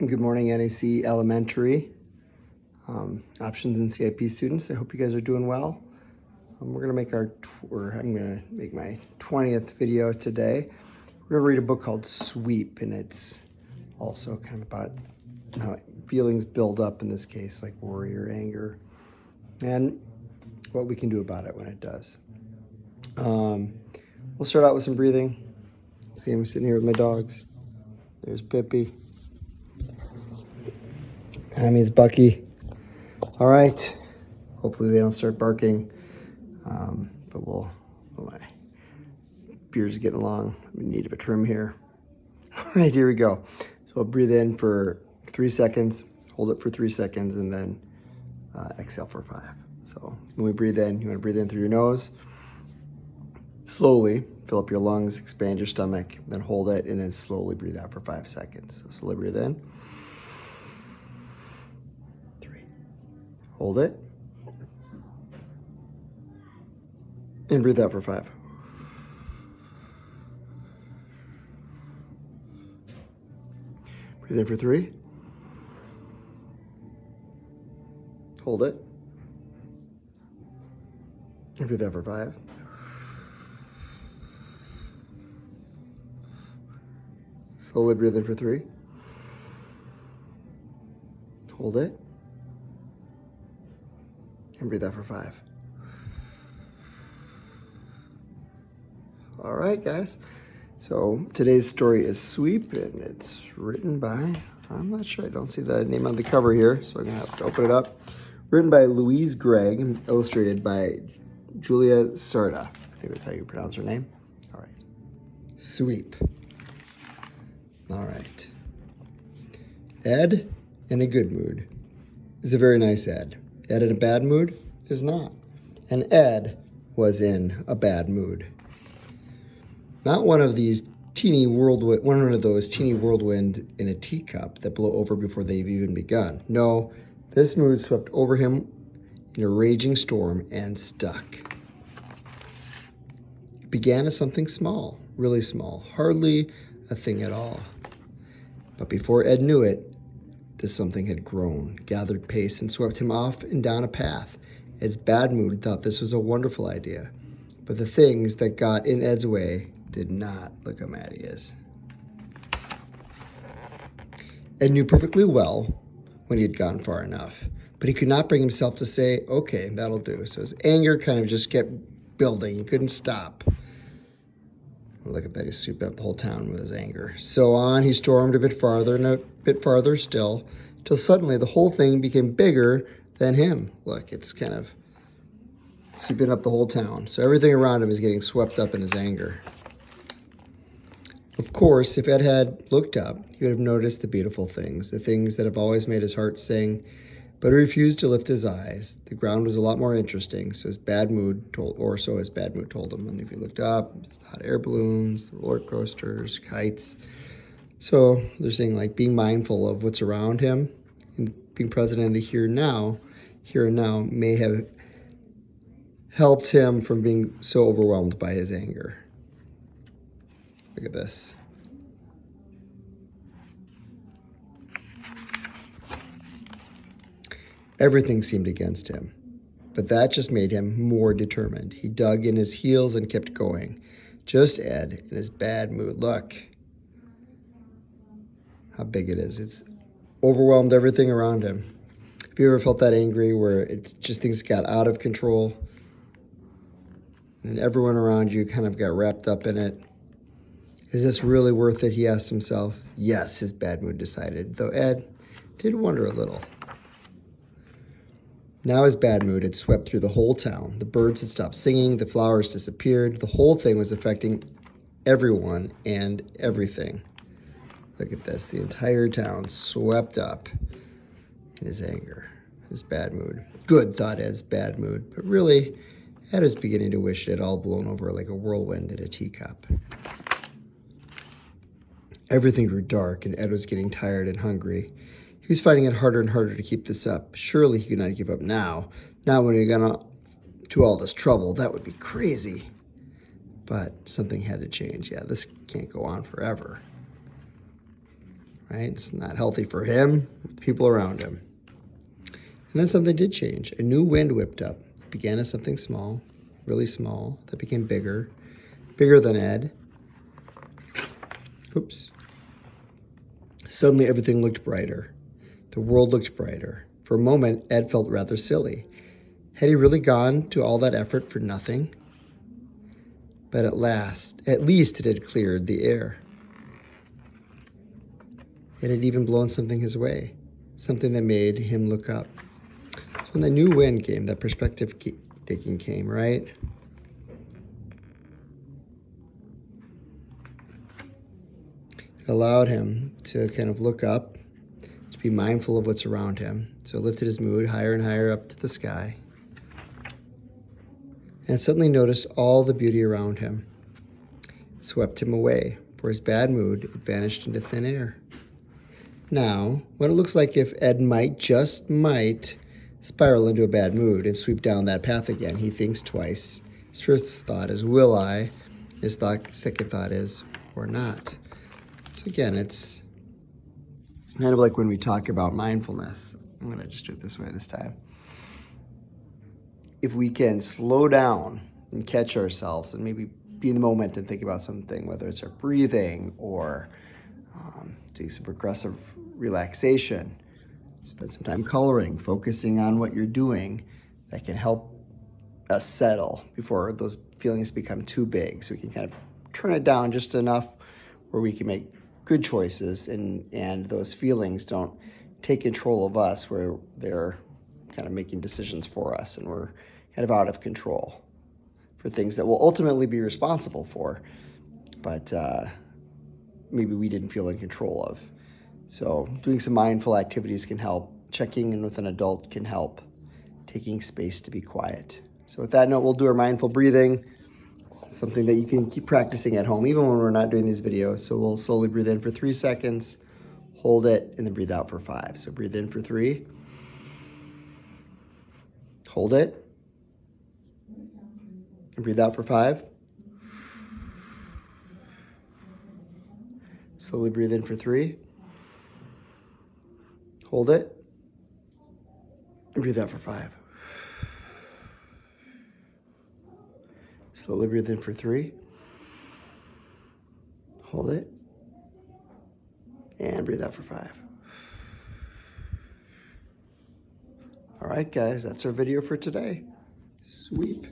Good morning, NEC Elementary options and CIP students. I hope you guys are doing well. We're gonna make I'm gonna make my 20th video today. We're gonna read a book called Sweep, and it's also kind of about how feelings build up in this case, like worry or anger, and what we can do about it when it does. We'll start out with some breathing. See, I'm sitting here with my dogs. There's Pippi. Hammy's Bucky. All right. Hopefully they don't start barking. But my beard's getting long. We need a trim here. All right, here we go. So I'll breathe in for 3 seconds, hold it for 3 seconds, and then exhale for 5. So when we breathe in, you want to breathe in through your nose. Slowly fill up your lungs, expand your stomach, then hold it, and then slowly breathe out for 5 seconds. So slowly breathe in. 3. Hold it. And breathe out for 5. Breathe in for 3. Hold it. And breathe out for 5. Slowly breathe in for 3. Hold it. And breathe out for 5. All right, guys. So today's story is Sweep, and it's written by, I'm not sure, I don't see the name on the cover here, so I'm gonna have to open it up. Written by Louise Grieg and illustrated by Júlia Sardà. I think that's how you pronounce her name. All right. Sweep. All right. Ed in a good mood is a very nice Ed. Ed in a bad mood is not. And Ed was in a bad mood. Not one of those teeny whirlwind in a teacup that blow over before they've even begun. No, this mood swept over him in a raging storm and stuck. It began as something small, really small, hardly a thing at all. But before Ed knew it, this something had grown, gathered pace, and swept him off and down a path. Ed's bad mood thought this was a wonderful idea, but the things that got in Ed's way did not. Look how mad he is. Ed knew perfectly well when he had gone far enough, but he could not bring himself to say, okay, that'll do. So his anger kind of just kept building. He couldn't stop. Look at that, he's sweeping up the whole town with his anger. So on he stormed a bit farther and a bit farther still, till suddenly the whole thing became bigger than him. Look, it's kind of sweeping up the whole town. So everything around him is getting swept up in his anger. Of course, if Ed had looked up, he would have noticed the beautiful things, the things that have always made his heart sing, but he refused to lift his eyes. The ground was a lot more interesting, so his bad mood told him. And if he looked up, the hot air balloons, the roller coasters, kites. So they're saying, like, being mindful of what's around him and being present in the here and now may have helped him from being so overwhelmed by his anger. Look at this. Everything seemed against him, but that just made him more determined. He dug in his heels and kept going. Just Ed in his bad mood. Look how big it is. It's overwhelmed everything around him. Have you ever felt that angry where it's just things got out of control and everyone around you kind of got wrapped up in it? Is this really worth it, he asked himself. Yes, his bad mood decided, though Ed did wonder a little. Now his bad mood had swept through the whole town. The birds had stopped singing, the flowers disappeared. The whole thing was affecting everyone and everything. Look at this, the entire town swept up in his anger, his bad mood. Good, thought Ed's bad mood, but really, Ed was beginning to wish it had all blown over like a whirlwind in a teacup. Everything grew dark, and Ed was getting tired and hungry. He was finding it harder and harder to keep this up. Surely he could not give up now. Not when he got to all this trouble. That would be crazy. But something had to change. Yeah, this can't go on forever. right? It's not healthy for him, people around him. And then something did change. A new wind whipped up. It began as something small, really small, that became bigger, bigger than Ed. Oops. Suddenly everything looked brighter. The world looked brighter. For a moment, Ed felt rather silly. Had he really gone to all that effort for nothing? But at least it had cleared the air. It had even blown something his way, something that made him look up. So when the new wind came, that perspective taking came, right? It allowed him to kind of look up, to be mindful of what's around him. So it lifted his mood higher and higher up to the sky. And suddenly noticed all the beauty around him. It swept him away. For his bad mood, it vanished into thin air. Now, what it looks like if Ed might, just might, spiral into a bad mood and sweep down that path again, he thinks twice. His first thought is, will I? His second thought is, or not. So again, it's kind of like when we talk about mindfulness. I'm going to just do it this way this time. If we can slow down and catch ourselves and maybe be in the moment and think about something, whether it's our breathing or doing some progressive relaxation, spend some time coloring, focusing on what you're doing, that can help us settle before those feelings become too big. So we can kind of turn it down just enough where we can make good choices and those feelings don't take control of us, where they're kind of making decisions for us and we're kind of out of control for things that we'll ultimately be responsible for, but maybe we didn't feel in control of. So doing some mindful activities can help. Checking in with an adult can help. Taking space to be quiet. So with that note, we'll do our mindful breathing, something that you can keep practicing at home, even when we're not doing these videos. So we'll slowly breathe in for 3 seconds, hold it, and then breathe out for 5. So breathe in for 3, hold it, and breathe out for 5. Slowly breathe in for 3, hold it, and breathe out for 5. Slowly breathe in for 3, hold it, and breathe out for 5. All right, guys, that's our video for today. Sweep.